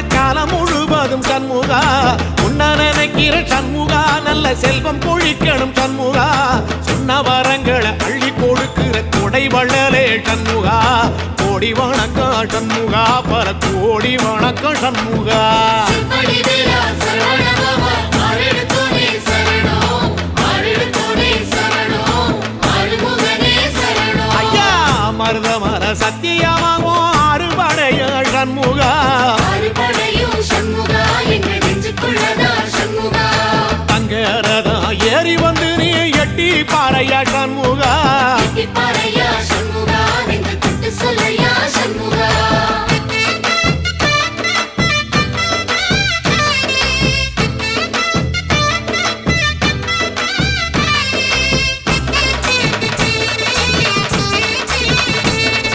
காலம் முழுவதும் சண்முகா உன்ன நினைக்கிற சண்முகா நல்ல செல்வம் பொழிக்கணும் சண்முகா சொன்ன வரங்களை அள்ளி கொடுக்கிற கொடை வள்ளலே சண்முகா கோடி வணக்கம் சண்முகா பல கோடி வணக்கம் சண்முகா ஐயா மருதமர சத்தியமாகும் அறுபடைய சண்முகா தங்கரதா ஏறி வந்து நீ எட்டி பாறையா சண்முகா